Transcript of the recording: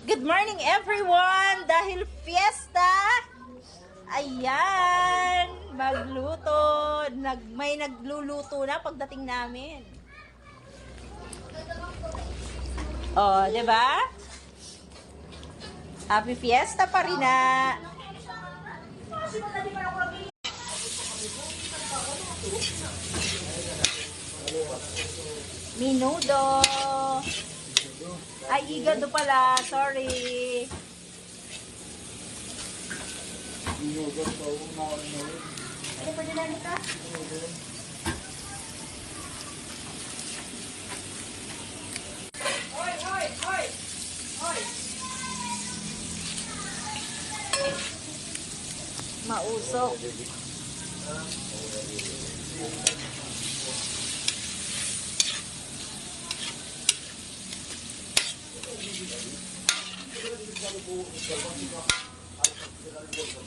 Good morning everyone! Dahil fiesta, ayan, magluto. May nagluluto na pagdating namin. Oh, 'di ba? Happy fiesta pa rin na. Minudo. Ay, igado pala. Sorry. Ano pa din ka? Hoy, hoy, hoy. Hoy. Mausok.